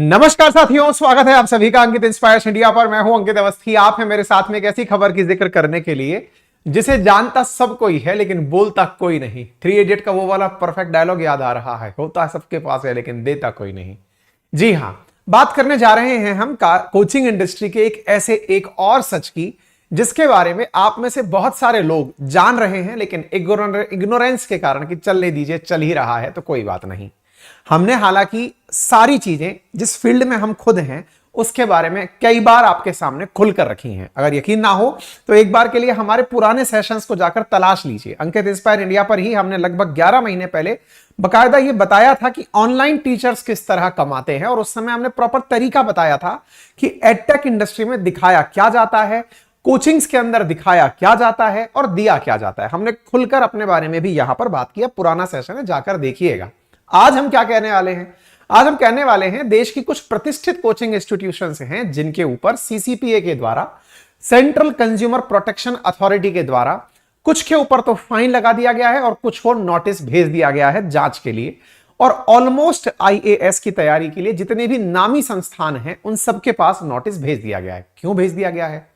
नमस्कार साथियों, स्वागत है आप सभी का अंकित इंस्पायर्स इंडिया पर। मैं हूं अंकित अवस्थी। आप हैं मेरे साथ में एक ऐसी खबर की जिक्र करने के लिए जिसे जानता सब कोई है लेकिन बोलता कोई नहीं। थ्री इडियट का वो वाला परफेक्ट डायलॉग याद आ रहा है, होता सबके पास है लेकिन देता कोई नहीं। जी हां, बात करने जा रहे हैं हम कोचिंग इंडस्ट्री के एक और सच की, जिसके बारे में आप में से बहुत सारे लोग जान रहे हैं लेकिन इग्नोरेंस के कारण कि चलने दीजिए, चल ही रहा है तो कोई बात नहीं। हमने हालांकि सारी चीजें जिस फील्ड में हम खुद हैं उसके बारे में कई बार आपके सामने खुलकर रखी हैं। अगर यकीन ना हो तो एक बार के लिए हमारे पुराने सेशंस को जाकर तलाश लीजिए। अंकित इंस्पायर इंडिया पर ही हमने लगभग 11 महीने पहले बकायदा ये बताया था कि ऑनलाइन टीचर्स किस तरह कमाते हैं, और उस समय हमने प्रॉपर तरीका बताया था कि एडटेक इंडस्ट्री में दिखाया क्या जाता है, कोचिंग्स के अंदर दिखाया क्या जाता है और दिया क्या जाता है। हमने खुलकर अपने बारे में भी यहां पर बात किया, पुराना सेशन है, जाकर देखिएगा। आज हम क्या कहने वाले हैं? आज हम कहने वाले हैं देश की कुछ प्रतिष्ठित कोचिंग इंस्टीट्यूशंस हैं जिनके ऊपर सीसीपीए के द्वारा, सेंट्रल कंज्यूमर प्रोटेक्शन अथॉरिटी के द्वारा, कुछ के ऊपर तो फाइन लगा दिया गया है और कुछ को नोटिस भेज दिया गया है जांच के लिए। और ऑलमोस्ट आईएएस की तैयारी के लिए जितने भी नामी संस्थान हैं उन सबके पास नोटिस भेज दिया गया है। क्यों भेज दिया गया है?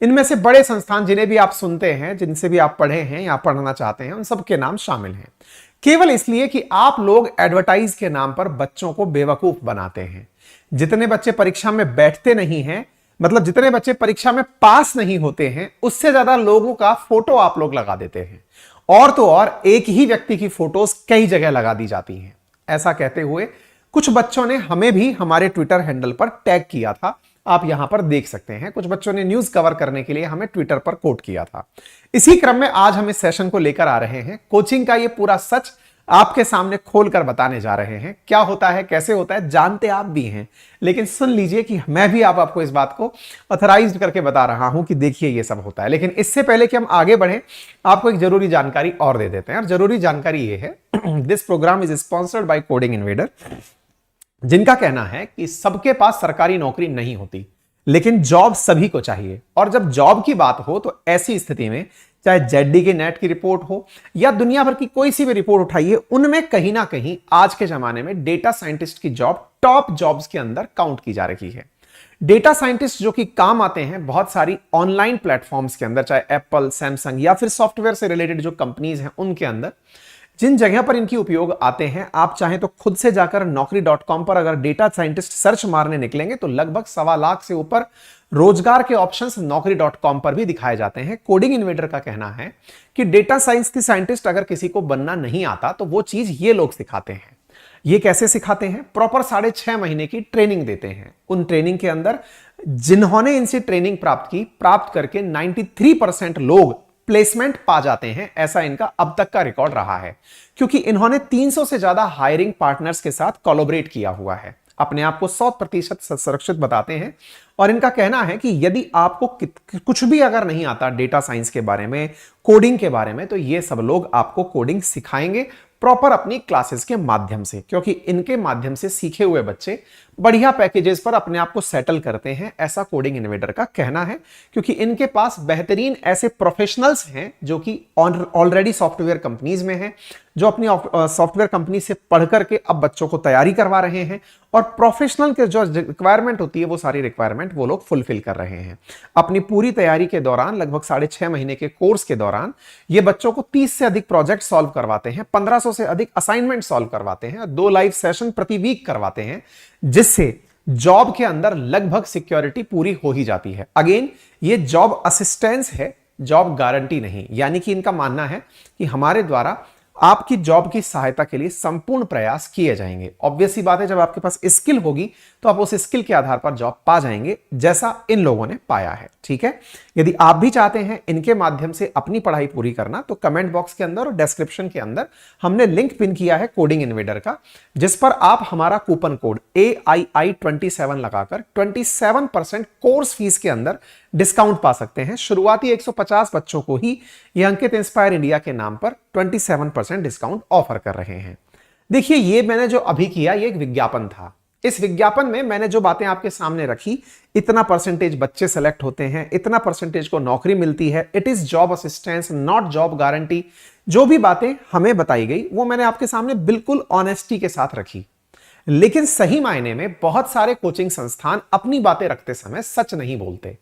इनमें से बड़े संस्थान जिन्हें भी आप सुनते हैं, जिनसे भी आप पढ़े हैं या पढ़ना चाहते हैं, उन सबके नाम शामिल हैं, केवल इसलिए कि आप लोग एडवर्टाइज के नाम पर बच्चों को बेवकूफ बनाते हैं। जितने बच्चे परीक्षा में बैठते नहीं हैं, मतलब जितने बच्चे परीक्षा में पास नहीं होते हैं, उससे ज्यादा लोगों का फोटो आप लोग लगा देते हैं। और तो और एक ही व्यक्ति की फोटोज कई जगह लगा दी जाती हैं। ऐसा कहते हुए कुछ बच्चों ने हमें भी हमारे ट्विटर हैंडल पर टैग किया था, आप यहां पर देख सकते हैं। कुछ बच्चों ने न्यूज कवर करने के लिए हमें ट्विटर पर कोट किया था। इसी क्रम में आज हम इस सेशन को लेकर आ रहे हैं। कोचिंग का ये पूरा सच आपके सामने खोलकर बताने जा रहे हैं। क्या होता है, कैसे होता है, जानते आप भी हैं, लेकिन सुन लीजिए कि मैं भी आपको इस बात को ऑथराइज्ड करके बता रहा हूं कि देखिए ये सब होता है। लेकिन इससे पहले कि हम आगे बढ़ें, आपको एक जरूरी जानकारी और दे देते हैं। और जरूरी जानकारी ये है, this program is sponsored by coding invader, जिनका कहना है कि सबके पास सरकारी नौकरी नहीं होती लेकिन जॉब सभी को चाहिए। और जब जॉब की बात हो तो ऐसी स्थिति में चाहे जेडी की नेट की रिपोर्ट हो या दुनिया भर की कोई सी भी रिपोर्ट उठाइए, उनमें कहीं ना कहीं आज के जमाने में डेटा साइंटिस्ट की जॉब टॉप जॉब्स के अंदर काउंट की जा रही है। डेटा साइंटिस्ट जो कि काम आते हैं बहुत सारी ऑनलाइन प्लेटफॉर्म्स के अंदर, चाहे एप्पल, सैमसंग या फिर सॉफ्टवेयर से रिलेटेड जो कंपनीज हैं उनके अंदर। जिन जगह पर इनकी उपयोग आते हैं, आप चाहें तो खुद से जाकर naukri.com पर अगर डेटा साइंटिस्ट सर्च मारने निकलेंगे तो लगभग 1.25 लाख से ऊपर रोजगार के ऑप्शंस naukri.com पर भी दिखाए जाते हैं। कोडिंग इन्वेडर का कहना है कि डेटा साइंस की साइंटिस्ट अगर किसी को बनना नहीं आता तो वो चीज ये लोग सिखाते हैं। ये कैसे सिखाते हैं? प्रॉपर 6.5 महीने की ट्रेनिंग देते हैं। उन ट्रेनिंग के अंदर जिन्होंने इनसे ट्रेनिंग प्राप्त करके 93% लोग प्लेसमेंट पा जाते हैं। ऐसा इनका अब तक का रिकॉर्ड रहा है, क्योंकि इन्होंने 300 से ज्यादा हायरिंग पार्टनर्स के साथ कोलैबोरेट किया हुआ है। अपने आप को 100% सुरक्षित बताते हैं। और इनका कहना है कि यदि आपको कुछ भी अगर नहीं आता डेटा साइंस के बारे में, कोडिंग के बारे में, तो ये सब लोग आपको कोडिंग सिखाएंगे प्रॉपर अपनी क्लासेस के माध्यम से, क्योंकि इनके माध्यम से सीखे हुए बच्चे बढ़िया पैकेजेस पर अपने आप को सेटल करते हैं। ऐसा कोडिंग इन्वेडर का कहना है, क्योंकि इनके पास बेहतरीन ऐसे प्रोफेशनल्स हैं जो कि ऑलरेडी सॉफ्टवेयर कंपनीज में हैं, जो अपनी सॉफ्टवेयर कंपनी से पढ़ करके अब बच्चों को तैयारी करवा रहे हैं। और प्रोफेशनल के जो रिक्वायरमेंट होती है वो सारी रिक्वायरमेंट वो लोग फुलफिल कर रहे हैं। अपनी पूरी तैयारी के दौरान, लगभग 6.5 महीने के कोर्स के दौरान, ये बच्चों को 30 से अधिक प्रोजेक्ट सॉल्व करवाते हैं, 1500 से अधिक असाइनमेंट सॉल्व करवाते हैं, 2 लाइव सेशन प्रति वीक करवाते हैं, जिससे जॉब के अंदर लगभग सिक्योरिटी पूरी हो ही जाती है। अगेन, ये जॉब असिस्टेंस है, जॉब गारंटी नहीं। यानी कि इनका मानना है कि हमारे द्वारा आपकी जॉब की सहायता के लिए संपूर्ण प्रयास किए जाएंगे। ऑब्वियस सी बात है, जब आपके पास स्किल होगी तो आप उस स्किल के आधार पर जॉब पा जाएंगे, जैसा इन लोगों ने पाया है। ठीक है, यदि आप भी चाहते हैं इनके माध्यम से अपनी पढ़ाई पूरी करना, तो कमेंट बॉक्स के अंदर और डिस्क्रिप्शन के अंदर हमने लिंक पिन किया है कोडिंग इन्वेडर का, जिस पर आप हमारा कूपन कोड AII27 लगाकर 27% कोर्स फीस के अंदर डिस्काउंट पा सकते हैं। शुरुआती 150 बच्चों को ही यह अंकित इंस्पायर इंडिया के नाम पर 27% डिस्काउंट ऑफर कर रहे हैं। देखिए, ये मैंने जो अभी किया, ये एक विज्ञापन था। इस विज्ञापन में मैंने जो बातें आपके सामने रखी, इतना परसेंटेज बच्चे सेलेक्ट होते हैं, इतना परसेंटेज को नौकरी मिलती है, it is job assistance not job guarantee, जो भी बातें हमें बताई गई वो मैंने आपके सामने बिल्कुल ऑनेस्टी के साथ रखी। लेकिन सही मायने में बहुत सारे कोचिंग संस्थान अपनी बातें रखते समय सच नहीं बोलते।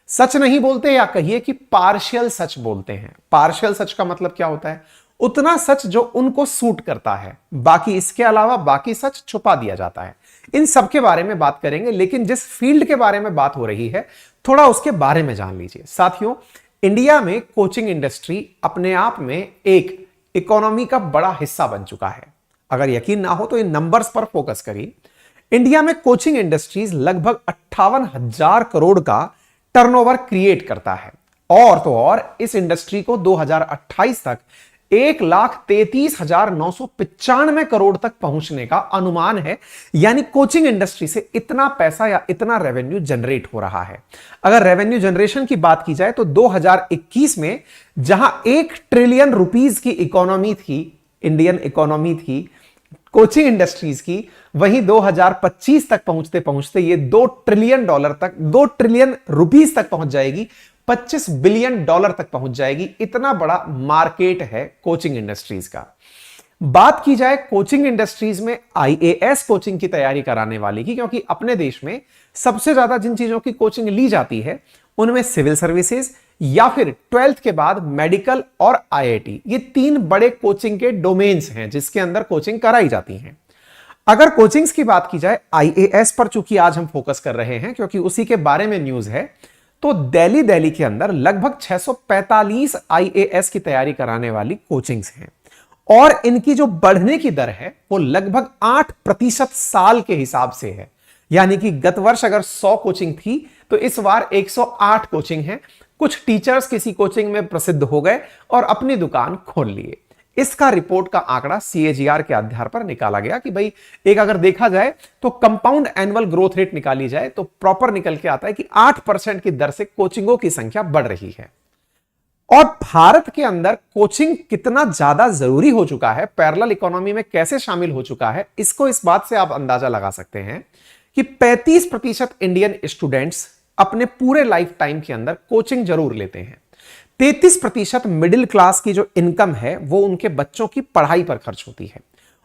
सच नहीं बोलते या कहिए कि पार्शियल सच बोलते हैं। पार्शियल सच का मतलब क्या होता है? उतना सच जो उनको सूट करता है, बाकी इसके अलावा बाकी सच छुपा दिया जाता है। इन सब के बारे में बात करेंगे, लेकिन जिस फील्ड के बारे में बात हो रही है थोड़ा उसके बारे में जान लीजिए। साथियों, इंडिया में कोचिंग इंडस्ट्री अपने आप में एक इकोनॉमी का बड़ा हिस्सा बन चुका है। अगर यकीन ना हो तो इन नंबर्स पर फोकस करिए। इंडिया में कोचिंग इंडस्ट्रीज लगभग 58,000 करोड़ का टर्नओवर क्रिएट करता है, और तो और इस इंडस्ट्री को 2028 तक 1,33,995 करोड़ तक पहुंचने का अनुमान है। यानी कोचिंग इंडस्ट्री से इतना पैसा या इतना रेवेन्यू जनरेट हो रहा है। अगर रेवेन्यू जनरेशन की बात की जाए तो 2021 में जहां 1 ट्रिलियन रुपीस की इकोनॉमी थी, इंडियन इकोनॉमी थी कोचिंग इंडस्ट्रीज की, वहीं 2025 तक पहुंचते पहुंचते ये $2 ट्रिलियन तक, 2 ट्रिलियन रुपीस तक पहुंच जाएगी, $25 बिलियन तक पहुंच जाएगी। इतना बड़ा मार्केट है कोचिंग इंडस्ट्रीज का। बात की जाए कोचिंग इंडस्ट्रीज में आईएएस कोचिंग की तैयारी कराने वाली की, क्योंकि अपने देश में सबसे ज्यादा जिन चीजों की कोचिंग ली जाती है उनमें सिविल सर्विसेज या फिर 12th के बाद मेडिकल और आईआईटी, ये 3 बड़े कोचिंग के डोमेन्स हैं जिसके अंदर कोचिंग कराई जाती है। अगर कोचिंग्स की बात की जाए, आईएएस पर चूंकि आज हम फोकस कर रहे हैं क्योंकि उसी के बारे में न्यूज है, तो दिल्ली के अंदर लगभग 645 आईएएस की तैयारी कराने वाली कोचिंग्स हैं, और इनकी जो बढ़ने की दर है वो लगभग 8% साल के हिसाब से है। यानी कि गत वर्ष अगर 100 कोचिंग थी तो इस बार 108 कोचिंग है। कुछ टीचर्स किसी कोचिंग में प्रसिद्ध हो गए और अपनी दुकान खोल लिए। इसका रिपोर्ट का आंकड़ा सीएजीआर के आधार पर निकाला गया कि भाई एक अगर देखा जाए तो कंपाउंड एनुअल ग्रोथ रेट निकाली जाए तो प्रॉपर निकल के आता है कि 8% की दर से कोचिंगों की संख्या बढ़ रही है। और भारत के अंदर कोचिंग कितना ज्यादा जरूरी हो चुका है, पैरेलल इकोनॉमी में कैसे शामिल हो चुका है, इसको इस बात से आप अंदाजा लगा सकते हैं कि 35% इंडियन स्टूडेंट्स अपने पूरे लाइफ टाइम के अंदर कोचिंग जरूर लेते हैं। 33% मिडिल क्लास की जो इनकम है वो उनके बच्चों की पढ़ाई पर खर्च होती है,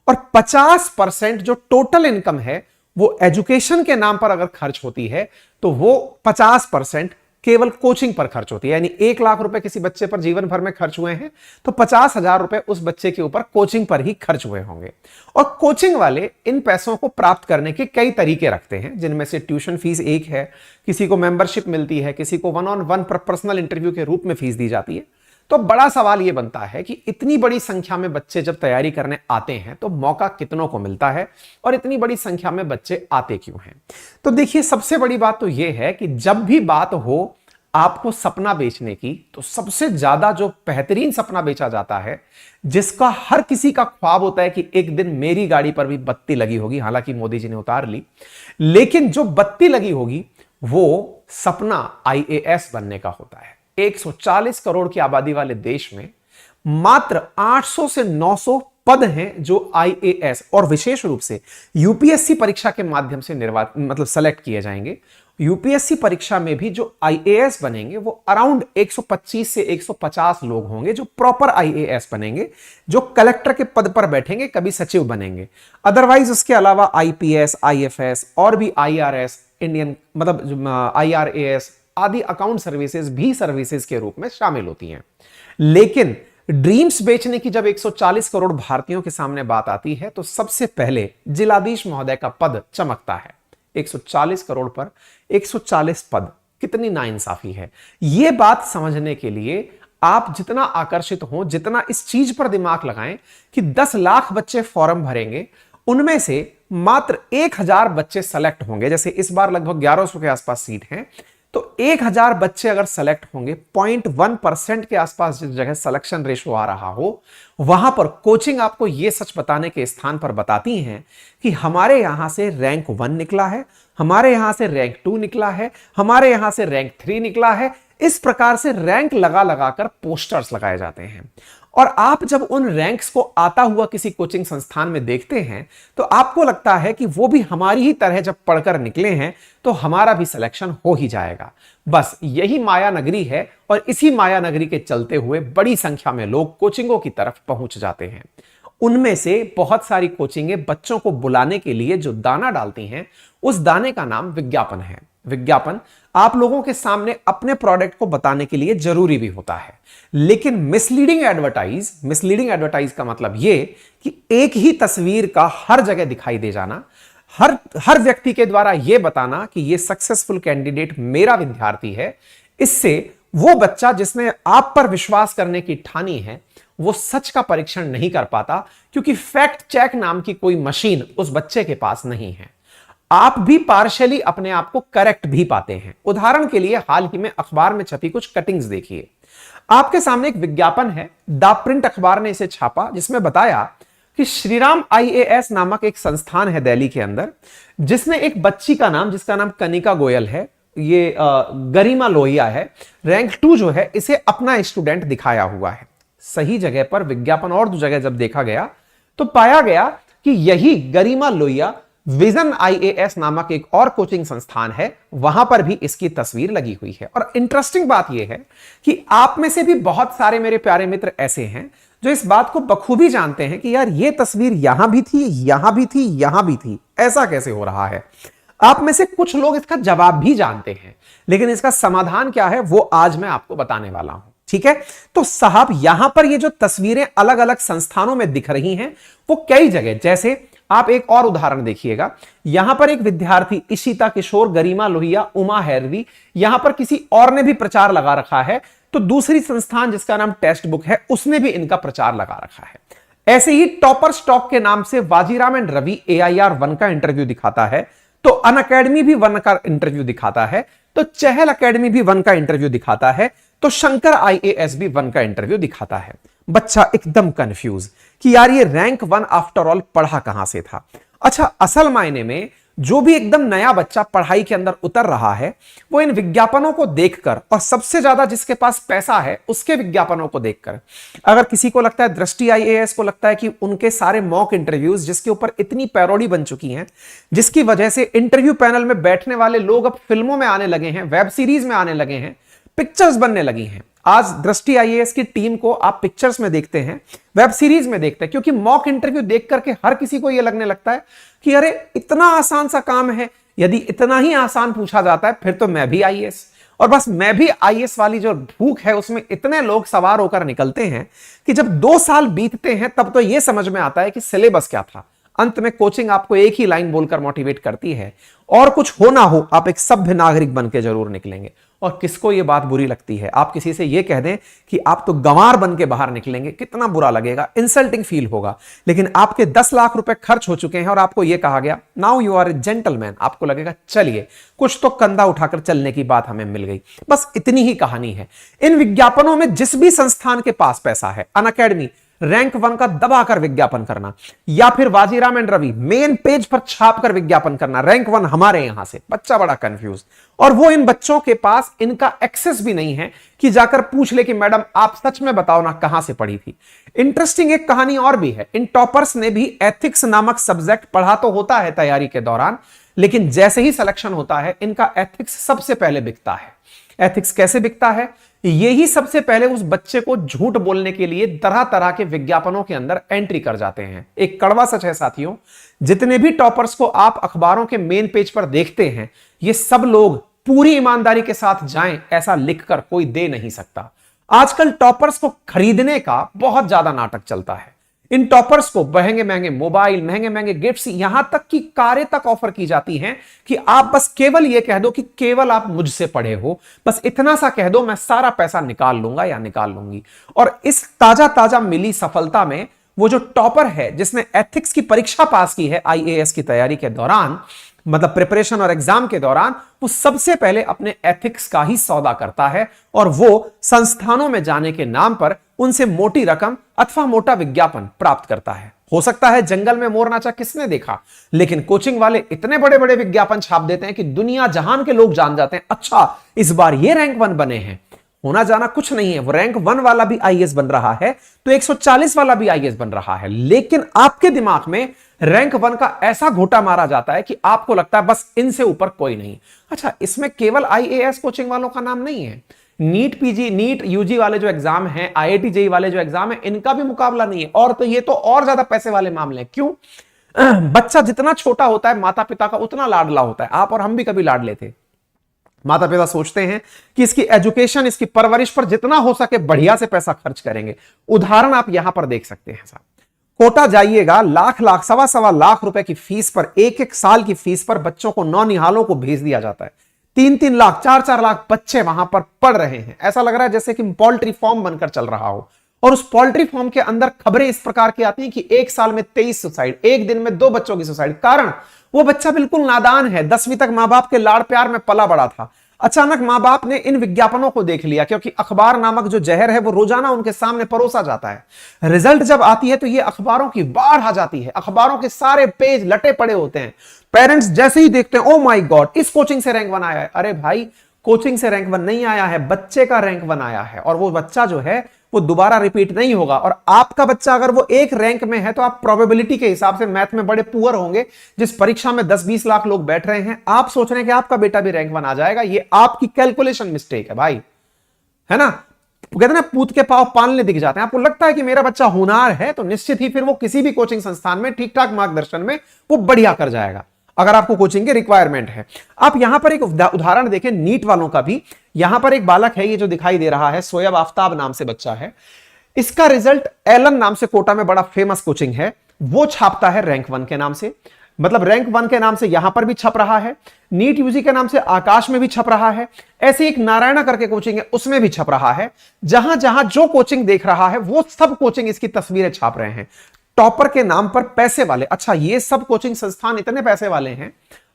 और 50% जो टोटल इनकम है वो एजुकेशन के नाम पर अगर खर्च होती है तो वो 50% केवल कोचिंग पर खर्च होती है। यानी 1 लाख रुपए किसी बच्चे पर जीवन भर में खर्च हुए हैं तो 50,000 रुपए उस बच्चे के ऊपर कोचिंग पर ही खर्च हुए होंगे। और कोचिंग वाले इन पैसों को प्राप्त करने के कई तरीके रखते हैं, जिनमें से ट्यूशन फीस एक है, किसी को मेंबरशिप मिलती है, किसी को 1-on-1 पर्सनल इंटरव्यू के रूप में फीस दी जाती है। तो बड़ा सवाल यह बनता है कि इतनी बड़ी संख्या में बच्चे जब तैयारी करने आते हैं तो मौका कितनों को मिलता है, और इतनी बड़ी संख्या में बच्चे आते क्यों हैं? तो देखिए, सबसे बड़ी बात तो यह है कि जब भी बात हो आपको सपना बेचने की, तो सबसे ज्यादा जो बेहतरीन सपना बेचा जाता है, जिसका हर किसी का ख्वाब होता है कि एक दिन मेरी गाड़ी पर भी बत्ती लगी होगी, हालांकि मोदी जी ने उतार ली, लेकिन जो बत्ती लगी होगी वो सपना आईएएस बनने का होता है। 140 करोड़ की आबादी वाले देश में मात्र 800 से 900 पद हैं जो आईएएस और विशेष रूप से यूपीएससी परीक्षा के माध्यम से सेलेक्ट किए जाएंगे। यूपीएससी परीक्षा में भी जो आईएएस बनेंगे वो अराउंड 125 से 150 लोग होंगे जो प्रॉपर आईएएस बनेंगे, जो कलेक्टर के पद पर बैठेंगे, कभी सचिव बनेंगे। अदरवाइज उसके अलावा आईपीएस, आईएफएस और भी आईआरएस, इंडियन आईआरएएस आदि अकाउंट सर्विसेज भी सर्विसेज के रूप में शामिल होती हैं। लेकिन ड्रीम्स बेचने की जब 140 करोड़ भारतीयों के सामने बात आती है तो सबसे पहले जिलाधीश महोदय का पद चमकता है। 140 करोड़ पर 140 पद, कितनी नाइंसाफी है। यह बात समझने के लिए आप जितना आकर्षित हो, जितना इस चीज पर दिमाग लगाएं कि 10 लाख बच्चे फॉर्म भरेंगे, उनमें से मात्र 1000 बच्चे सेलेक्ट होंगे। जैसे इस बार लगभग 1100 के आसपास सीट हैं, तो 1000 बच्चे अगर सेलेक्ट होंगे, 0.1% के आसपास जिस जगह सिलेक्शन रेशो आ रहा हो, वहां पर कोचिंग आपको यह सच बताने के स्थान पर बताती हैं कि हमारे यहां से रैंक 1 निकला है, हमारे यहां से रैंक 2 निकला है, हमारे यहां से रैंक 3 निकला है। इस प्रकार से रैंक लगा लगाकर पोस्टर्स लगाए जाते हैं, और आप जब उन रैंक्स को आता हुआ किसी कोचिंग संस्थान में देखते हैं तो आपको लगता है कि वो भी हमारी ही तरह जब पढ़कर निकले हैं तो हमारा भी सिलेक्शन हो ही जाएगा। बस यही माया नगरी है, और इसी माया नगरी के चलते हुए बड़ी संख्या में लोग कोचिंगों की तरफ पहुंच जाते हैं। उनमें से बहुत सारी कोचिंगें बच्चों को बुलाने के लिए जो दाना डालती हैं, उस दाने का नाम विज्ञापन है। विज्ञापन आप लोगों के सामने अपने प्रोडक्ट को बताने के लिए जरूरी भी होता है, लेकिन मिसलीडिंग एडवर्टाइज का मतलब यह कि एक ही तस्वीर का हर जगह दिखाई दे जाना, हर व्यक्ति के द्वारा यह बताना कि यह सक्सेसफुल कैंडिडेट मेरा विद्यार्थी है, इससे वो बच्चा जिसने आप पर विश्वास करने की ठानी है वो सच का परीक्षण नहीं कर पाता, क्योंकि फैक्ट चेक नाम की कोई मशीन उस बच्चे के पास नहीं है। आप भी पार्शियली अपने आप को करेक्ट भी पाते हैं। उदाहरण के लिए हाल ही में अखबार में छपी कुछ कटिंग्स देखिए। आपके सामने एक विज्ञापन है, द प्रिंट अखबार ने इसे छापा, जिसमें बताया कि श्रीराम आईएएस नामक एक संस्थान है दिल्ली के अंदर, जिसने एक बच्ची का नाम, जिसका नाम कनिका गोयल है, ये गरिमा लोहिया है, रैंक 2 जो है, इसे अपना स्टूडेंट दिखाया हुआ है। सही जगह पर विज्ञापन और 2 जगह जब देखा गया तो पाया गया कि यही गरिमा लोहिया विजन आईएएस नामक एक और कोचिंग संस्थान है, वहां पर भी इसकी तस्वीर लगी हुई है। और इंटरेस्टिंग बात यह है कि आप में से भी बहुत सारे मेरे प्यारे मित्र ऐसे हैं जो इस बात को बखूबी जानते हैं कि यार ये तस्वीर यहां भी थी, यहां भी थी, यहां भी थी, ऐसा कैसे हो रहा है। आप में से कुछ लोग इसका जवाब भी जानते हैं, लेकिन इसका समाधान क्या है वो आज मैं आपको बताने वाला हूं। ठीक है, तो साहब यहां पर ये जो तस्वीरें अलग अलग संस्थानों में दिख रही हैं वो कई जगह, जैसे आप एक और उदाहरण देखिएगा, यहां पर एक विद्यार्थी इशिता किशोर, गरिमा लोहिया, उमा हैरवी, यहां पर किसी और ने भी प्रचार लगा रखा है, तो दूसरी संस्थान जिसका नाम टेक्स्ट बुक है उसने भी इनका प्रचार लगा रखा है। ऐसे ही टॉपर स्टॉक के नाम से बाजीराम एंड रवि AIR 1 का इंटरव्यू दिखाता है, तो अनअकैडमी भी 1 का इंटरव्यू दिखाता है, तो चहल अकेडमी भी 1 का इंटरव्यू दिखाता है, तो शंकर IAS भी 1 का इंटरव्यू दिखाता है। बच्चा एकदम कंफ्यूज कि यार ये रैंक 1 आफ्टर ऑल पढ़ा कहां से था। अच्छा, असल मायने में जो भी एकदम नया बच्चा पढ़ाई के अंदर उतर रहा है वो इन विज्ञापनों को देखकर, और सबसे ज्यादा जिसके पास पैसा है उसके विज्ञापनों को देखकर, अगर किसी को लगता है, दृष्टि IAS को लगता है कि उनके सारे मॉक इंटरव्यूज जिसके ऊपर इतनी पैरोडी बन चुकी हैं, जिसकी वजह से इंटरव्यू पैनल में बैठने वाले लोग अब फिल्मों में आने लगे हैं, वेब सीरीज में आने लगे हैं, पिक्चर्स बनने लगी हैं। आज दृष्टि IAS की टीम को आप पिक्चर्स में देखते हैं, वेब सीरीज में देखते हैं, क्योंकि मॉक इंटरव्यू देख करके हर किसी को यह लगने लगता है कि अरे इतना आसान सा काम है, यदि इतना ही आसान पूछा जाता है फिर तो मैं भी IAS, और बस मैं भी IAS वाली जो भूख है उसमें इतने लोग सवार होकर निकलते हैं कि जब 2 साल बीतते हैं तब तो यह समझ में आता है कि सिलेबस क्या था। अंत में कोचिंग आपको एक ही लाइन बोलकर मोटिवेट करती है, और कुछ हो ना हो आप एक सभ्य नागरिक बन के जरूर निकलेंगे। और किसको यह बात बुरी लगती है, आप किसी से यह कह दें कि आप तो गंवार बन के बाहर निकलेंगे, कितना बुरा लगेगा, इंसल्टिंग फील होगा। लेकिन आपके 10 लाख रुपए खर्च हो चुके हैं और आपको यह कहा गया now you are a gentleman, आपको लगेगा चलिए कुछ तो कंधा उठाकर चलने की बात हमें मिल गई। बस इतनी ही कहानी है। इन विज्ञापनों में जिस भी संस्थान के पास पैसा है, अनअकैडमी रैंक 1 का दबाकर विज्ञापन करना, या फिर Bajiram and Ravi main page पर छापकर विज्ञापन करना, रैंक 1 हमारे यहां से, बच्चा बड़ा कंफ्यूज। और वो इन बच्चों के पास इनका एक्सेस भी नहीं है कि जाकर पूछ ले कि मैडम आप सच में बताओ ना कहां से पढ़ी थी। इंटरेस्टिंग एक कहानी और भी है, इन टॉपर्स ने भी एथिक्स नामक सब्जेक्ट पढ़ा तो होता है तैयारी के दौरान, लेकिन जैसे ही सिलेक्शन होता है इनका एथिक्स सबसे पहले बिकता है। एथिक्स कैसे बिकता है? यही सबसे पहले उस बच्चे को झूठ बोलने के लिए तरह तरह के विज्ञापनों के अंदर एंट्री कर जाते हैं। एक कड़वा सच है साथियों, जितने भी टॉपर्स को आप अखबारों के मेन पेज पर देखते हैं, ये सब लोग पूरी ईमानदारी के साथ जाएं ऐसा लिखकर कोई दे नहीं सकता। आजकल टॉपर्स को खरीदने का बहुत ज्यादा नाटक चलता है। इन टॉपर्स को महंगे महंगे मोबाइल, महंगे महंगे गिफ्ट्स, यहां तक कि कारें तक ऑफर की जाती हैं कि आप बस केवल यह कह दो कि केवल आप मुझसे पढ़े हो, बस इतना सा कह दो, मैं सारा पैसा निकाल लूंगा या निकाल लूंगी। और इस ताजा ताजा मिली सफलता में वो जो टॉपर है जिसने एथिक्स की परीक्षा पास की है IAS की तैयारी के दौरान, मतलब प्रिपरेशन और एग्जाम के दौरान, वो सबसे पहले अपने एथिक्स का ही सौदा करता है, और वो संस्थानों में जाने के नाम पर उनसे मोटी रकम अथवा मोटा विज्ञापन प्राप्त करता है। हो सकता है जंगल में मोर नाचा किसने देखा, लेकिन कोचिंग वाले इतने बड़े बड़े विज्ञापन छाप देते हैं कि दुनिया जहान के लोग जान जाते हैं, अच्छा इस बार ये रैंक 1 बने हैं। होना जाना कुछ नहीं है, वो रैंक 1 वाला भी IAS बन रहा है तो 140 वाला भी IAS बन रहा है, लेकिन आपके दिमाग में रैंक 1 का ऐसा घोटा मारा जाता है कि आपको लगता है बस इनसे ऊपर कोई नहीं। अच्छा, इसमें केवल IAS कोचिंग वालों का नाम नहीं है, नीट पीजी, नीट यूजी वाले जो एग्जाम हैं, आईआईटी जेई वाले जो एग्जाम है, इनका भी मुकाबला नहीं है। और तो ये तो और ज्यादा पैसे वाले मामले हैं। क्यों? बच्चा जितना छोटा होता है माता पिता का उतना लाडला होता है। आप और हम भी कभी लाडले थे। माता पिता सोचते हैं कि इसकी एजुकेशन, इसकी परवरिश पर जितना हो सके बढ़िया से पैसा खर्च करेंगे। उदाहरण आप यहां पर देख सकते हैं साहब। कोटा जाइएगा, लाख लाख, सवा सवा लाख रुपए की फीस पर, एक एक साल की फीस पर बच्चों को नौनिहालों को भेज दिया जाता है। 3-3 लाख, 4-4 लाख बच्चे वहां पर पढ़ रहे हैं। ऐसा लग रहा है जैसे कि पोल्ट्री फॉर्म बनकर चल रहा हो। और उस पोल्ट्री फॉर्म के अंदर खबरें इस प्रकार की आती हैं कि एक साल में 23 सुसाइड, एक दिन में 2 बच्चों की सुसाइड। कारण वो बच्चा बिल्कुल नादान है, 10वीं तक मां बाप के लाड़ प्यार में पला बड़ा था। अचानक मां बाप ने इन विज्ञापनों को देख लिया, क्योंकि अखबार नामक जो जहर है वो रोजाना उनके सामने परोसा जाता है। रिजल्ट जब आती है तो ये अखबारों की बाढ़ आ जाती है, अखबारों के सारे पेज लटे पड़े होते हैं। पेरेंट्स जैसे ही देखते हैं, ओ माय गॉड, इस कोचिंग से रैंक 1 आया है। अरे भाई, कोचिंग से रैंक 1 नहीं आया है, बच्चे का रैंक 1 आया है। और वो बच्चा जो है वो दोबारा रिपीट नहीं होगा। और आपका बच्चा अगर वो एक रैंक में है तो आप प्रोबेबिलिटी के हिसाब से मैथ में बड़े पुअर होंगे। जिस परीक्षा में 10-20 लाख लोग बैठ रहे हैं, आप सोच रहे हैं कि आपका बेटा भी रैंक 1 आ जाएगा। ये आपकी कैलकुलेशन मिस्टेक है भाई, है ना। कहते हैं ना, पूत के पांव पालने दिख जाते हैं। आपको लगता है कि मेरा बच्चा होनहार है तो निश्चित ही फिर वो किसी भी कोचिंग संस्थान में ठीक ठाक मार्गदर्शन में वो बढ़िया कर जाएगा, अगर आपको कोचिंग की रिक्वायरमेंट है। आप यहां पर एक उदाहरण देखें नीट वालों का भी। यहां पर एक बालक है, ये जो दिखाई दे रहा है, शोएब आफ्ताब नाम से बच्चा है। इसका रिजल्ट एलन नाम से कोटा में बड़ा फेमस कोचिंग है, वो छापता है रैंक 1 के नाम से। मतलब रैंक 1 के नाम से यहां पर भी छप रहा है, नीट यूजी के नाम से आकाश में भी छप रहा है। ऐसे एक नारायणा करके कोचिंग है, उसमें भी छप रहा है। जहां जहां जो कोचिंग देख रहा है वो सब कोचिंग इसकी तस्वीरें छाप रहे हैं, टॉपर के नाम पर पैसे वाले। अच्छा, ये सब कोचिंग संस्थान इतने पैसे वाले हैं,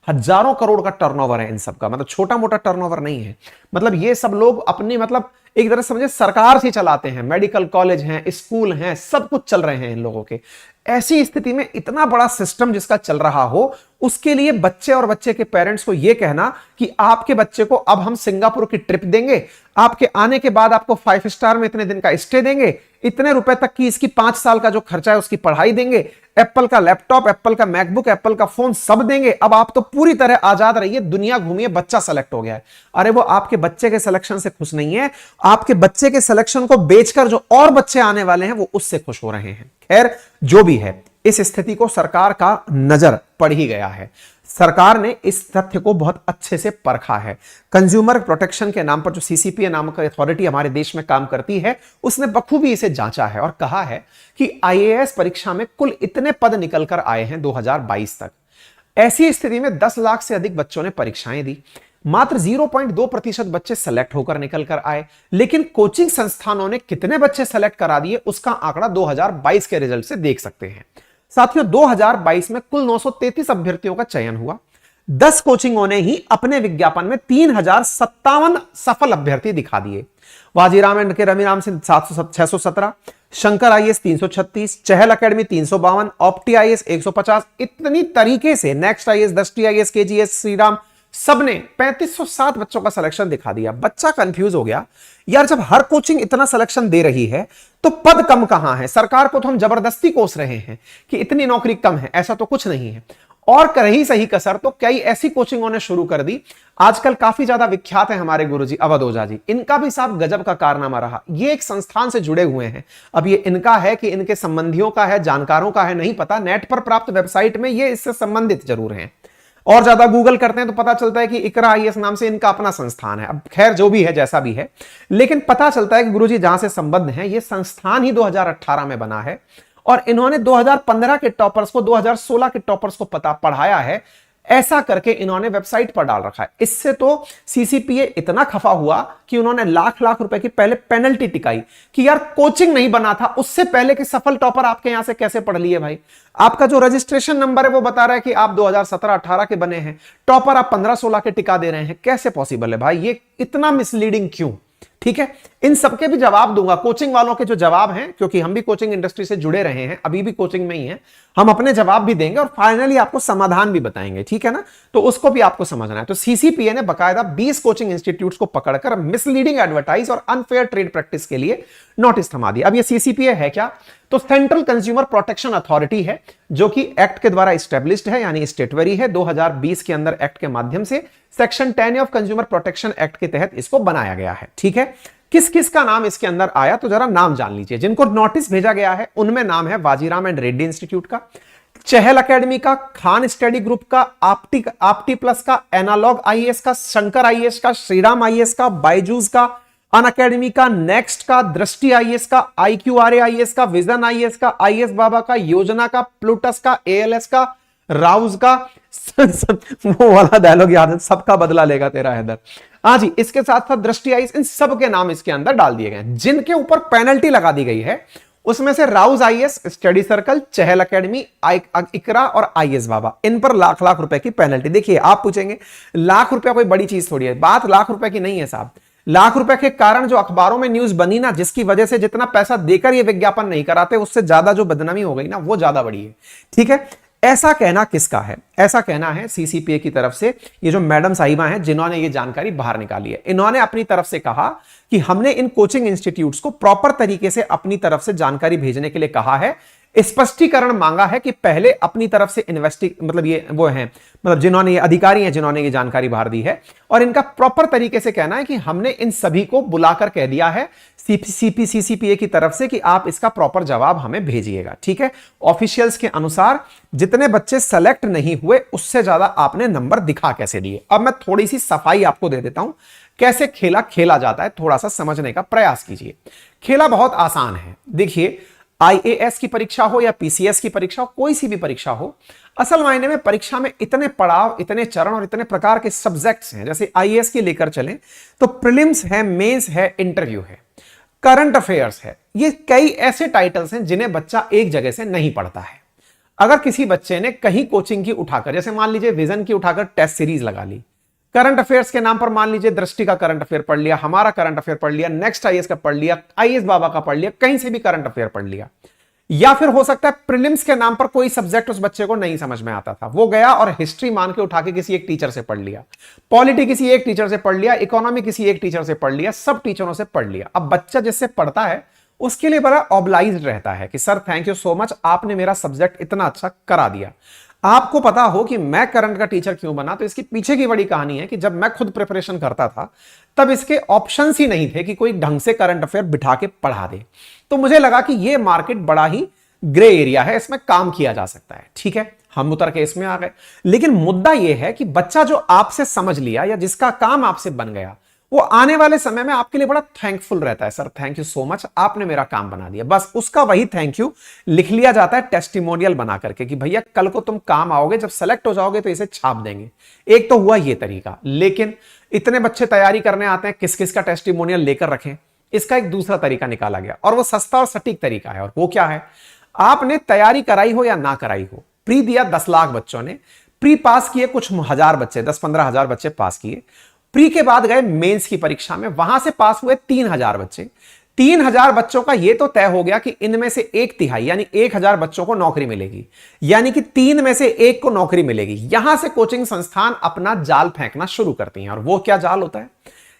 हजारों करोड़ का टर्नओवर है इन सब का। मतलब छोटा मोटा टर्नओवर नहीं है। मतलब ये सब लोग अपनी, मतलब एक तरह से समझे सरकार से चलाते हैं। मेडिकल कॉलेज हैं, स्कूल हैं, सब कुछ चल रहे हैं इन लोगों के। ऐसी स्थिति में इतना बड़ा सिस्टम जिसका चल रहा हो, उसके लिए बच्चे और बच्चे के पेरेंट्स को यह कहना कि आपके बच्चे को अब हम सिंगापुर की ट्रिप देंगे, आपके आने के बाद आपको 5 स्टार में इतने दिन का स्टे देंगे, इतने रुपए तक की इसकी 5 साल का जो खर्चा है उसकी पढ़ाई देंगे, एप्पल का लैपटॉप, एप्पल का मैकबुक, एप्पल का फोन सब देंगे। अब आप तो पूरी तरह आजाद रहिए, दुनिया घूमिए, बच्चा सेलेक्ट हो गया है। अरे वो आपके बच्चे के सिलेक्शन से खुश नहीं है, आपके बच्चे के सिलेक्शन को बेचकर जो और बच्चे आने वाले हैं वो उससे खुश हो रहे हैं। खैर, जो भी है, इस स्थिति को सरकार का नजर पड़ ही गया है। सरकार ने इस तथ्य को बहुत अच्छे से परखा है। कंज्यूमर प्रोटेक्शन के नाम पर जो सीसीपीए नामक अथॉरिटी हमारे देश में काम करती है, उसने बखूबी इसे जांचा है और कहा है कि आईएएस परीक्षा में कुल इतने पद निकल कर आए हैं 2022 तक। ऐसी स्थिति में 10 लाख से अधिक बच्चों ने परीक्षाएं दी, मात्र 0.2% बच्चे सेलेक्ट होकर निकल कर आए। लेकिन कोचिंग संस्थानों ने कितने बच्चे सेलेक्ट करा दिए, उसका आंकड़ा 2022 के रिजल्ट से देख सकते हैं। साथियों, 2022 में कुल 933 अभ्यर्थियों का चयन हुआ। 10 कोचिंगों ने ही अपने विज्ञापन में 3057 सफल अभ्यर्थी दिखा दिए। वाजीराम एंड के रमीराम सिंह 617, शंकर आईएएस 336, चहल एकेडमी 352, ऑप्टी आईएएस 150। इतनी तरीके से नेक्स्ट आईएएस, दृष्टि आईएएस, केजीएस, श्रीराम, सबने 3507 बच्चों का सिलेक्शन दिखा दिया। बच्चा कंफ्यूज हो गया, यार जब हर कोचिंग इतना सिलेक्शन दे रही है तो पद कम कहां है। सरकार को तो हम जबरदस्ती कोस रहे हैं कि इतनी नौकरी कम है, ऐसा तो कुछ नहीं है। और कर ही सही कसर तो कई ऐसी कोचिंगों ने शुरू कर दी। आजकल काफी ज्यादा विख्यात है हमारे गुरुजी अवध ओझा जी, इनका भी साहब गजब का कारनामा रहा। ये एक संस्थान से जुड़े हुए हैं। अब ये इनका है कि इनके संबंधियों का है, जानकारों का है, नहीं पता। नेट पर प्राप्त वेबसाइट में ये इससे संबंधित जरूर हैं। और ज्यादा गूगल करते हैं तो पता चलता है कि इकरा आईएएस नाम से इनका अपना संस्थान है। अब खैर जो भी है, जैसा भी है, लेकिन पता चलता है कि गुरुजी जहां से संबद्ध हैं, ये संस्थान ही 2018 में बना है और इन्होंने 2015 के टॉपर्स को 2016 के टॉपर्स को पढ़ाया है। ऐसा करके इन्होंने वेबसाइट पर डाल रखा है। इससे तो सीसीपीए इतना खफा हुआ कि उन्होंने लाख लाख रुपए की पहले पेनल्टी टिकाई कि यार कोचिंग नहीं बना था उससे पहले कि सफल टॉपर आपके यहां से कैसे पढ़ लिए भाई। आपका जो रजिस्ट्रेशन नंबर है वो बता रहा है कि आप 2017-18 के बने हैं, टॉपर आप 15-16 के टिका दे रहे हैं। कैसे पॉसिबल है भाई, ये इतना मिसलीडिंग क्यों? ठीक है, इन सबके भी जवाब दूंगा। कोचिंग वालों के जो जवाब हैं, क्योंकि हम भी कोचिंग इंडस्ट्री से जुड़े रहे हैं, अभी भी कोचिंग में ही हैं, हम अपने जवाब भी देंगे और फाइनली आपको समाधान भी बताएंगे। ठीक है ना, तो उसको भी आपको समझना है। तो सीसीपीए ने बकायदा 20 कोचिंग इंस्टीट्यूट्स को पकड़कर मिसलीडिंग एडवर्टाइज और अनफेयर ट्रेड प्रैक्टिस के लिए नोटिस थमा दिया। अब ये सीसीपीए है क्या? तो सेंट्रल कंज्यूमर प्रोटेक्शन अथॉरिटी है, जो कि एक्ट के द्वारा स्टैब्लिश्ड है, यानी स्टेटवरी है। 2020 के अंदर एक्ट के माध्यम से section 10 of consumer protection act के तहत इसको बनाया गया है। ठीक है, है। किस किस का नाम इसके अंदर आया तो जरा नाम जान लीजिए। जिनको नोटिस भेजा गया है उनमें नाम है वाजीराम एंड रेड्डी इंस्टीट्यूट का, चहल एकेडमी का, खान स्टडी ग्रुप का, आपटी प्लस का, एनालॉग आईएएस का, शंकर आईएएस का, श्रीराम आईएएस का, बायजूस का, अन अकेडमी का, नेक्स्ट का, दृष्टि आईएएस का, IQRA आईएएस का, विजन आईएएस का, आईएएस बाबा का, योजना का, प्लूटस का, ALS का, राउज का। वो वाला डायलॉग याद है, सबका बदला लेगा तेरा हैदर। हाँ जी, इसके साथ साथ दृष्टि आईएएस, इन सब के नाम इसके अंदर डाल दिए गए। जिनके ऊपर पेनल्टी लगा दी गई है उसमें से राउज आईएएस, स्टडी सर्कल, चहल एकेडमी, इकरा और आईएएस बाबा, इन पर लाख लाख रुपए की पेनल्टी। देखिए आप पूछेंगे लाख रुपया कोई बड़ी चीज थोड़ी है, बात लाख रुपए की नहीं है साहब। लाख रुपए के कारण जो अखबारों में न्यूज बनी ना, जिसकी वजह से जितना पैसा देकर ये विज्ञापन नहीं कराते उससे ज्यादा जो बदनामी हो गई ना, वो ज्यादा बड़ी है। ठीक है, ऐसा कहना किसका है? ऐसा कहना है CCPA की तरफ से। ये जो मैडम साहिबा हैं जिन्होंने ये जानकारी बाहर निकाली है, इन्होंने अपनी तरफ से कहा कि हमने इन कोचिंग इंस्टीट्यूट्स को प्रॉपर तरीके से अपनी तरफ से जानकारी भेजने के लिए कहा है, स्पष्टीकरण मांगा है कि पहले अपनी तरफ से मतलब ये वो हैं, मतलब जिन्होंने ये अधिकारी हैं जिन्होंने ये जानकारी बाहर दी है, और इनका प्रॉपर तरीके से कहना है कि हमने इन सभी को बुलाकर कह दिया है CCPA की तरफ से कि आप इसका प्रॉपर जवाब हमें भेजिएगा। ठीक है, ऑफिशियल्स के अनुसार जितने बच्चे सेलेक्ट नहीं हुए उससे ज्यादा आपने नंबर दिखा कैसे दिए। अब मैं थोड़ी सी सफाई आपको दे देता हूं, कैसे खेला खेला जाता है, थोड़ा सा समझने का प्रयास कीजिए। खेला बहुत आसान है। देखिए, IAS की परीक्षा हो या PCS की परीक्षा हो, कोई सी भी परीक्षा हो, असल मायने में परीक्षा में इतने पड़ाव, इतने चरण और इतने प्रकार के सब्जेक्ट्स हैं। जैसे IAS की लेकर चलें तो प्रीलिम्स है, मेंस है, इंटरव्यू है, करंट अफेयर्स है। ये कई ऐसे टाइटल्स हैं जिन्हें बच्चा एक जगह से नहीं पढ़ता है। अगर किसी बच्चे ने कहीं कोचिंग की उठाकर, जैसे मान लीजिए विजन की उठाकर टेस्ट सीरीज लगा ली, करंट अफेयर्स के नाम पर मान लीजिए दृष्टि का करंट अफेयर पढ़ लिया, हमारा करंट अफेयर पढ़ लिया, नेक्स्ट IAS का पढ़ लिया, आईएएस बाबा का पढ़ लिया, कहीं से भी करंट अफेयर पढ़ लिया, या फिर हो सकता है प्रीलिम्स के नाम पर कोई सब्जेक्ट उस बच्चे को नहीं समझ में आता था, वो गया और हिस्ट्री मान के उठा के किसी एक टीचर से पढ़ लिया, पॉलिटी किसी एक टीचर से पढ़ लिया, इकोनॉमी किसी एक टीचर से पढ़ लिया, सब टीचरों से पढ़ लिया। अब बच्चा जिससे पढ़ता है उसके लिए बड़ा ऑब्लाइज्ड रहता है कि sir thank you so much, आपने मेरा सब्जेक्ट इतना अच्छा करा दिया। आपको पता हो कि मैं करंट का टीचर क्यों बना, तो इसकी पीछे की बड़ी कहानी है कि जब मैं खुद प्रिपरेशन करता था तब इसके ऑप्शंस ही नहीं थे कि कोई ढंग से करंट अफेयर बिठा के पढ़ा दे। तो मुझे लगा कि यह मार्केट बड़ा ही ग्रे एरिया है, इसमें काम किया जा सकता है। ठीक है, हम उतर के इसमें आ गए। लेकिन मुद्दा यह है कि बच्चा जो आपसे समझ लिया या जिसका काम आपसे बन गया, वो आने वाले समय में आपके लिए बड़ा थैंकफुल रहता है। Sir thank you so much, आपने मेरा काम बना दिया। बस उसका वही थैंक यू लिख लिया जाता है टेस्टिमोनियल बना करके कि भैया कल को तुम काम आओगे, जब सेलेक्ट हो जाओगे तो इसे छाप देंगे। एक तो हुआ ये तरीका, लेकिन इतने बच्चे तैयारी करने आते हैं, किस किस का टेस्टिमोनियल लेकर रखें, इसका एक दूसरा तरीका निकाला गया और वो सस्ता और सटीक तरीका है। और वो क्या है, आपने तैयारी कराई हो या ना कराई हो, प्री दिया 10 लाख बच्चों ने, प्री पास किए कुछ हजार बच्चे, 10-15 हजार बच्चे पास किए, प्री के बाद गए मेंस की परीक्षा में, वहां से पास हुए 3000 बच्चे। 3000 बच्चों का यह तो तय हो गया कि इनमें से 1/3 यानी 1000 बच्चों को नौकरी मिलेगी, यानी कि 3 में से 1 को नौकरी मिलेगी। यहां से कोचिंग संस्थान अपना जाल फेंकना शुरू करती हैं। और वो क्या जाल होता है?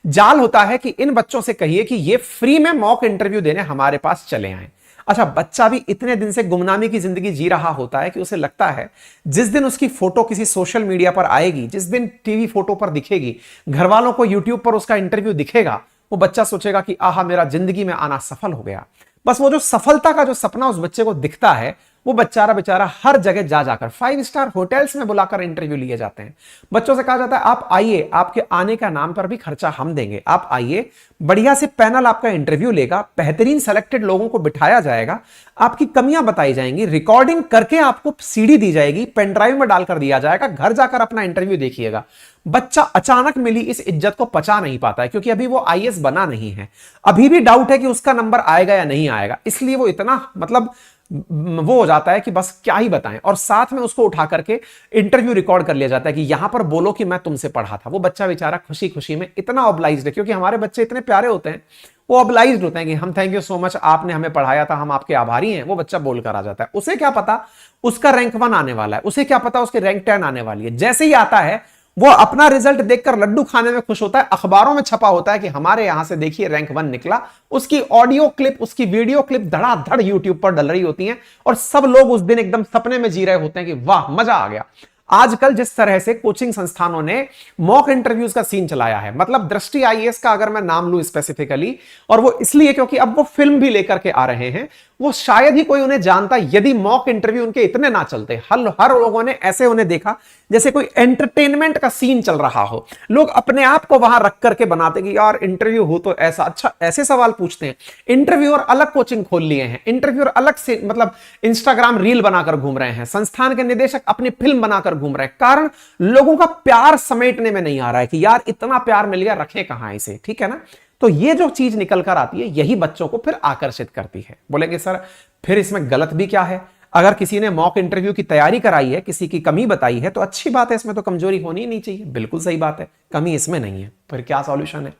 जाल होता है कि इन बच्चों से कहिए कि ये फ्री में मॉक इंटरव्यू देने हमारे पास चले आए। अच्छा, बच्चा भी इतने दिन से गुमनामी की जिंदगी जी रहा होता है कि उसे लगता है जिस दिन उसकी फोटो किसी सोशल मीडिया पर आएगी, जिस दिन टीवी फोटो पर दिखेगी, घर वालों को यूट्यूब पर उसका इंटरव्यू दिखेगा, वो बच्चा सोचेगा कि आहा मेरा जिंदगी में आना सफल हो गया। बस वो जो सफलता का जो सपना उस बच्चे को दिखता है, वो बेचारा हर जगह जा जाकर 5 स्टार होटल्स में बुलाकर इंटरव्यू लिए जाते हैं। बच्चों से कहा जाता है आप आइए, आपके आने का नाम पर भी खर्चा हम देंगे, आप आइए, बढ़िया से पैनल आपका इंटरव्यू लेगा, बेहतरीन सेलेक्टेड लोगों को बिठाया जाएगा, आपकी कमियां बताई जाएंगी, रिकॉर्डिंग करके आपको सीडी दी जाएगी, पेन ड्राइव में डालकर दिया जाएगा, घर जाकर अपना इंटरव्यू देखिएगा। बच्चा अचानक मिली इस इज्जत को पचा नहीं पाता है, क्योंकि अभी वो IAS बना नहीं है, अभी भी डाउट है कि उसका नंबर आएगा या नहीं आएगा, इसलिए वो इतना मतलब वो हो जाता है कि बस क्या ही बताएं। और साथ में उसको उठा करके इंटरव्यू रिकॉर्ड कर लिया जाता है कि यहां पर बोलो कि मैं तुमसे पढ़ा था। वो बच्चा बेचारा खुशी खुशी में इतना ऑब्लाइज्ड है, क्योंकि हमारे बच्चे इतने प्यारे होते हैं, वो ऑब्लाइज्ड होते हैं कि हम थैंक यू सो मच, आपने हमें पढ़ाया था, हम आपके आभारी हैं। वो बच्चा बोलकर आ जाता है। उसे क्या पता उसका रैंक 1 आने वाला है, उसे क्या पता उसकी रैंक 10 आने वाली है। जैसे ही आता है वो अपना रिजल्ट देखकर लड्डू खाने में खुश होता है। अखबारों में छपा होता है कि हमारे यहां से देखिए रैंक 1 निकला। उसकी ऑडियो क्लिप, उसकी वीडियो क्लिप धड़ाधड़ यूट्यूब पर डल रही होती हैं और सब लोग उस दिन एकदम सपने में जी रहे होते हैं कि वाह मजा आ गया, आजकल जिस तरह से कोचिंग संस्थानों ने मॉक इंटरव्यूज का सीन चलाया है, मतलब दृष्टि आईएएस का अगर मैं नाम लूं स्पेसिफिकली, और वो इसलिए क्योंकि अब वो फिल्म भी लेकर के आ रहे हैं, वो शायद ही कोई उन्हें जानता यदि मॉक इंटरव्यू उनके इतने ना चलते। हर लोगों ने ऐसे उन्हें देखा जैसे कोई एंटरटेनमेंट का सीन चल रहा हो। लोग अपने आप को वहां रख करके बनाते कि यार इंटरव्यू हो तो ऐसा, अच्छा ऐसे सवाल पूछते हैं। इंटरव्यूअर अलग कोचिंग खोल लिए हैं, इंटरव्यूअर अलग से मतलब इंस्टाग्राम रील बनाकर घूम रहे हैं, संस्थान के निदेशक अपनी फिल्म बनाकर घूम रहे हैं। कारण लोगों का प्यार समेटने में नहीं आ रहा है कि यार इतना प्यार मिल गया, रखे कहां इसे, ठीक है ना। तो ये जो चीज निकल कर आती है यही बच्चों को फिर आकर्षित करती है। बोलेंगे सर फिर इसमें गलत भी क्या है? अगर किसी ने मॉक इंटरव्यू की तैयारी कराई है, किसी की कमी बताई है, तो अच्छी बात है, इसमें तो कमजोरी होनी ही नहीं चाहिए। बिल्कुल सही बात है, कमी इसमें नहीं है। फिर क्या सॉल्यूशन है?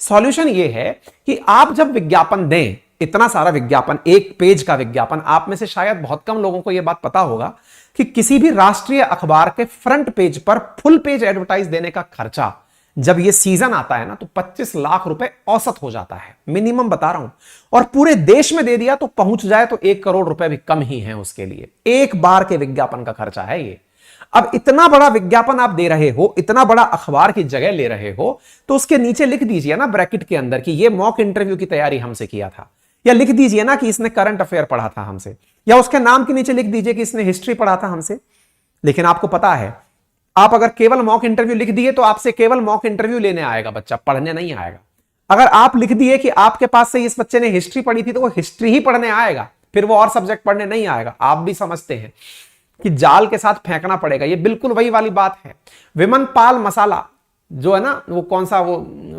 सॉल्यूशन ये है कि आप जब विज्ञापन दें, इतना सारा विज्ञापन, एक पेज का विज्ञापन, आप में से शायद बहुत कम लोगों को यह बात पता होगा कि किसी भी राष्ट्रीय अखबार के फ्रंट पेज पर फुल पेज एडवर्टाइज देने का खर्चा जब ये सीजन आता है ना तो 25 लाख रुपए औसत हो जाता है, मिनिमम बता रहा हूं। और पूरे देश में दे दिया तो पहुंच जाए तो 1 करोड़ रुपए भी कम ही है उसके लिए। एक बार के विज्ञापन का खर्चा है ये। अब इतना बड़ा विज्ञापन आप दे रहे हो, इतना बड़ा अखबार की जगह ले रहे हो, तो उसके नीचे लिख दीजिए ना ब्रैकेट के अंदर कि ये मॉक इंटरव्यू की तैयारी हमसे किया था, या लिख दीजिए ना कि इसने करंट अफेयर पढ़ा था हमसे, या उसके नाम के नीचे लिख दीजिए कि इसने हिस्ट्री पढ़ा था हमसे। लेकिन आपको पता है, आप अगर केवल मॉक इंटरव्यू लिख दिए तो आपसे केवल मॉक इंटरव्यू लेने आएगा बच्चा, पढ़ने नहीं आएगा। अगर आप लिख दिए कि आपके पास से इस बच्चे ने हिस्ट्री पढ़ी थी तो वो हिस्ट्री ही पढ़ने आएगा, फिर वो और सब्जेक्ट पढ़ने नहीं आएगा। आप भी समझते हैं कि जाल के साथ फेंकना पड़ेगा। ये बिल्कुल वही वाली बात है। विमन पाल मसाला जो है ना, वो कौन सा, वो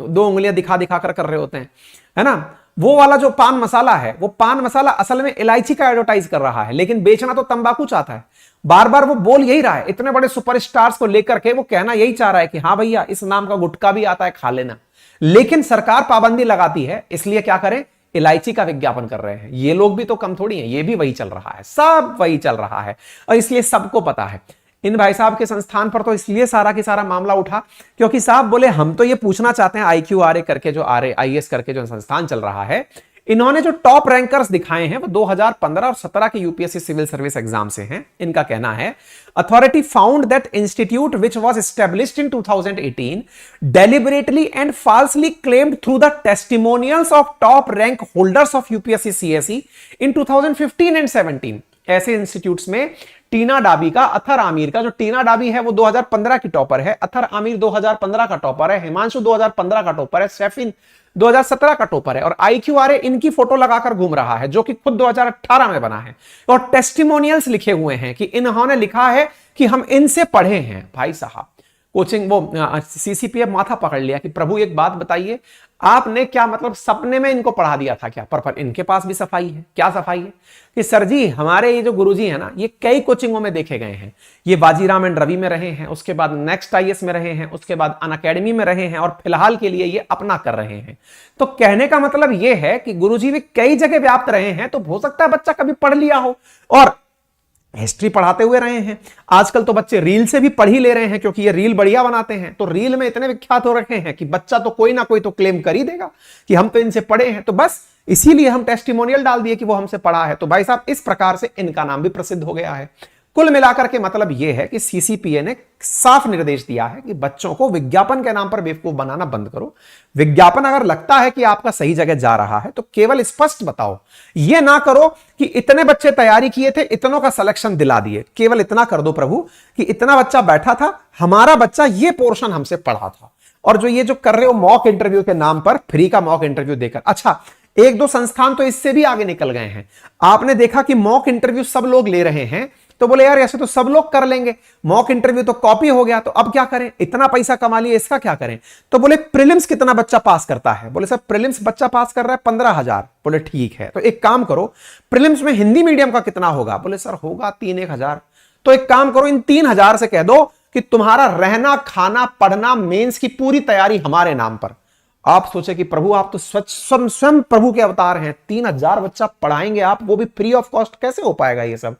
2 उंगलियां दिखा दिखा कर रहे होते हैं, है ना, वो वाला जो पान मसाला है, वो पान मसाला असल में इलायची का एडवर्टाइज कर रहा है, लेकिन बेचना तो तंबाकू चाहता है। बार बार वो बोल यही रहा है, इतने बड़े सुपरस्टार्स को लेकर के वो कहना यही चाह रहा है कि हाँ भैया इस नाम का गुटखा भी आता है, खा लेना। लेकिन सरकार पाबंदी लगाती है, इसलिए क्या करें, इलायची का विज्ञापन कर रहे हैं। ये लोग भी तो कम थोड़ी हैं, ये भी वही चल रहा है, सब वही चल रहा है, और इसलिए सबको पता है। इन भाई साहब के संस्थान पर तो इसलिए सारा की सारा मामला उठा क्योंकि साहब बोले हम तो ये पूछना चाहते हैं, IQRA करके जो IAS करके जो संस्थान चल रहा है, इन्होंने जो टॉप रैंकर्स दिखाए हैं वो 2015 और 17 के यूपीएससी सिविल सर्विस एग्जाम से हैं। इनका कहना है authority found that institute which was established in 2018 deliberately and फाल्सली claimed through the testimonials of top rank holders of UPSC CSE in 2015 and 17। ऐसे इंस्टीट्यूट्स में टीना डाबी का, अथर आमिर का, जो टीना डाबी है वो 2015 की टॉपर है, अथर आमिर 2015 का टॉपर है, हिमांशु 2015 का टॉपर है, सैफिन 2017 का टॉपर है, और IQRA इनकी फोटो लगाकर घूम रहा है जो कि खुद 2018 में बना है, और टेस्टिमोनियल्स लिखे हुए हैं कि इन्होंने लिखा है कि हम इनसे पढ़े हैं। भाई साहब कोचिंग वो CCPF माथा पकड़ लिया कि प्रभु एक बात बताइए, आपने क्या मतलब सपने में इनको पढ़ा दिया था क्या? पर इनके पास भी सफाई है। क्या सफाई है? कि सर जी हमारे ये जो गुरुजी है ना, ये कई कोचिंगों में देखे गए हैं। ये बाजीराम एंड रवि में रहे हैं, उसके बाद नेक्स्ट IAS में रहे हैं, उसके बाद अनअकैडमी में रहे हैं, और फिलहाल के लिए ये अपना कर रहे हैं। तो कहने का मतलब ये है कि गुरुजी भी कई जगह व्याप्त रहे हैं, तो हो सकता है बच्चा कभी पढ़ लिया हो और हिस्ट्री पढ़ाते हुए रहे हैं। आजकल तो बच्चे रील से भी पढ़ ही ले रहे हैं क्योंकि ये रील बढ़िया बनाते हैं, तो रील में इतने विख्यात हो रखे हैं कि बच्चा तो कोई ना कोई तो क्लेम कर ही देगा कि हम तो इनसे पढ़े हैं। तो बस इसीलिए हम टेस्टिमोनियल डाल दिए कि वो हमसे पढ़ा है। तो भाई साहब इस प्रकार से इनका नाम भी प्रसिद्ध हो गया है। कुल मिलाकर के मतलब यह है कि CCPA ने साफ निर्देश दिया है कि बच्चों को विज्ञापन के नाम पर बेवकूफ बनाना बंद करो। विज्ञापन अगर लगता है कि आपका सही जगह जा रहा है तो केवल स्पष्ट बताओ। यह ना करो कि इतने बच्चे तैयारी किए थे, इतनों का सिलेक्शन दिला दिए। केवल इतना कर दो प्रभु कि इतना बच्चा बैठा था, हमारा बच्चा ये पोर्शन हमसे पढ़ा था। और जो ये जो कर रहे हो मॉक इंटरव्यू के नाम पर, फ्री का मॉक इंटरव्यू देकर, अच्छा 1-2 संस्थान तो इससे भी आगे निकल गए हैं। आपने देखा कि मॉक इंटरव्यू सब लोग ले रहे हैं, तो बोले यार ऐसे तो सब लोग कर लेंगे, मॉक इंटरव्यू तो कॉपी हो गया, तो अब क्या करें, इतना पैसा कमा लिए, इसका क्या करें? तो बोले प्रीलिम्स कितना बच्चा पास करता है? बोले सर प्रीलिम्स बच्चा पास कर रहा है 15,000। बोले ठीक है, तो एक काम करो, प्रीलिम्स में हिंदी मीडियम का कितना होगा? बोले सर होगा 3-1 हजार। तो एक काम करो, इन 3,000 से कह दो कि तुम्हारा रहना, खाना, पढ़ना, मेंस की पूरी तैयारी हमारे नाम पर। आप सोचे कि प्रभु आप तो स्वयं प्रभु के अवतार हैं, 3,000 बच्चा पढ़ाएंगे आप, वो भी फ्री ऑफ कॉस्ट, कैसे हो पाएगा ये सब?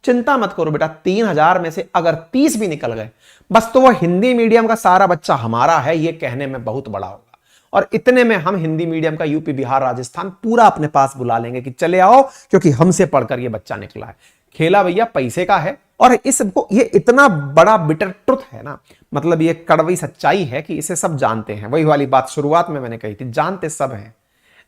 चिंता मत करो बेटा, 3,000 में से अगर 30 भी निकल गए बस, तो वो हिंदी मीडियम का सारा बच्चा हमारा है, ये कहने में बहुत बड़ा होगा। और इतने में हम हिंदी मीडियम का यूपी, बिहार, राजस्थान पूरा अपने पास बुला लेंगे कि चले आओ, क्योंकि हमसे पढ़कर ये बच्चा निकला है। खेला भैया पैसे का है, और ये इतना बड़ा बिटर ट्रुथ है ना, मतलब ये कड़वी सच्चाई है कि इसे सब जानते हैं। वही वाली बात शुरुआत में मैंने कही थी, जानते सब हैं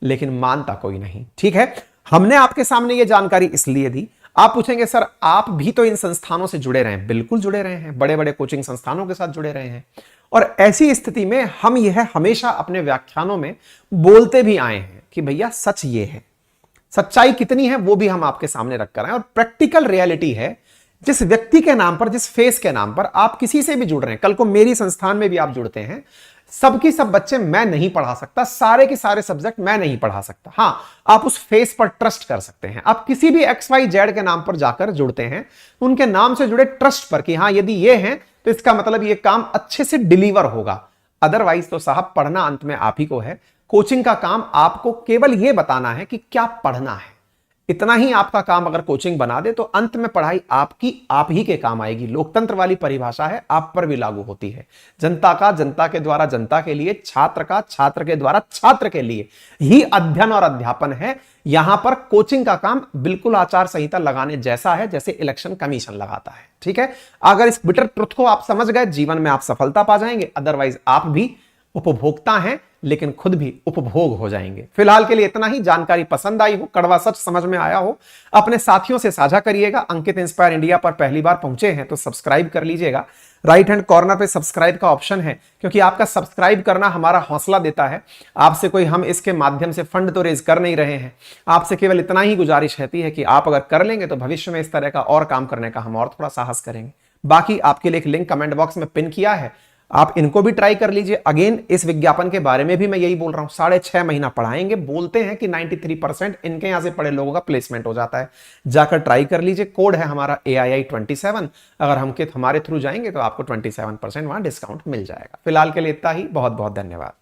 लेकिन मानता कोई नहीं। ठीक है, हमने आपके सामने ये जानकारी इसलिए दी। आप पूछेंगे सर आप भी तो इन संस्थानों से जुड़े रहे हैं। बिल्कुल जुड़े रहे हैं, बड़े बड़े कोचिंग संस्थानों के साथ जुड़े रहे हैं, और ऐसी स्थिति में हम यह हमेशा अपने व्याख्यानों में बोलते भी आए हैं कि भैया सच ये है, सच्चाई कितनी है वो भी हम आपके सामने रख कर आए। और प्रैक्टिकल रियलिटी है, जिस व्यक्ति के नाम पर, जिस फेस के नाम पर आप किसी से भी जुड़ रहे हैं, कल को मेरी संस्थान में भी आप जुड़ते हैं, सबकी सब बच्चे मैं नहीं पढ़ा सकता, सारे के सारे सब्जेक्ट मैं नहीं पढ़ा सकता। हां, आप उस फेस पर ट्रस्ट कर सकते हैं। आप किसी भी XYZ के नाम पर जाकर जुड़ते हैं, उनके नाम से जुड़े ट्रस्ट पर कि हां यदि ये हैं तो इसका मतलब ये काम अच्छे से डिलीवर होगा। अदरवाइज तो साहब पढ़ना अंत में आप ही को है। कोचिंग का काम आपको केवल यह बताना है कि क्या पढ़ना है। इतना ही आपका काम अगर कोचिंग बना दे तो अंत में पढ़ाई आपकी आप ही के काम आएगी। लोकतंत्र वाली परिभाषा है, आप पर भी लागू होती है। जनता का जनता के द्वारा जनता के लिए, छात्र का छात्र के द्वारा छात्र के लिए ही अध्ययन और अध्यापन है। यहां पर कोचिंग का काम बिल्कुल आचार संहिता लगाने जैसा है जैसे इलेक्शन कमीशन लगाता है। ठीक है, अगर इस बिटर ट्रुथ को आप समझ गए, जीवन में आप सफलता पा जाएंगे। अदरवाइज आप भी उपभोक्ता हैं लेकिन खुद भी उपभोग हो जाएंगे। फिलहाल के लिए इतना ही। जानकारी पसंद आई हो, कड़वा सच समझ में आया हो, अपने साथियों से साझा करिएगा। अंकित इंस्पायर इंडिया पर पहली बार पहुंचे हैं तो सब्सक्राइब कर लीजिएगा। राइट हैंड कॉर्नर पे सब्सक्राइब का ऑप्शन है, क्योंकि आपका सब्सक्राइब करना हमारा हौसला देता है। आपसे कोई हम इसके माध्यम से फंड तो रेज कर नहीं रहे हैं, आपसे केवल इतना ही गुजारिश रहती है कि आप अगर कर लेंगे तो भविष्य में इस तरह का और काम करने का हम और थोड़ा साहस करेंगे। बाकी आपके लिए एक लिंक कमेंट बॉक्स में पिन किया है, आप इनको भी ट्राई कर लीजिए। अगेन इस विज्ञापन के बारे में भी मैं यही बोल रहा हूं, 6.5 महीना पढ़ाएंगे। बोलते हैं कि 93% इनके यहां से पढ़े लोगों का प्लेसमेंट हो जाता है। जाकर ट्राई कर लीजिए। कोड है हमारा AII27। अगर हमारे थ्रू जाएंगे तो आपको 27% वहां डिस्काउंट मिल जाएगा। फिलहाल के लिए इतना ही। बहुत बहुत धन्यवाद।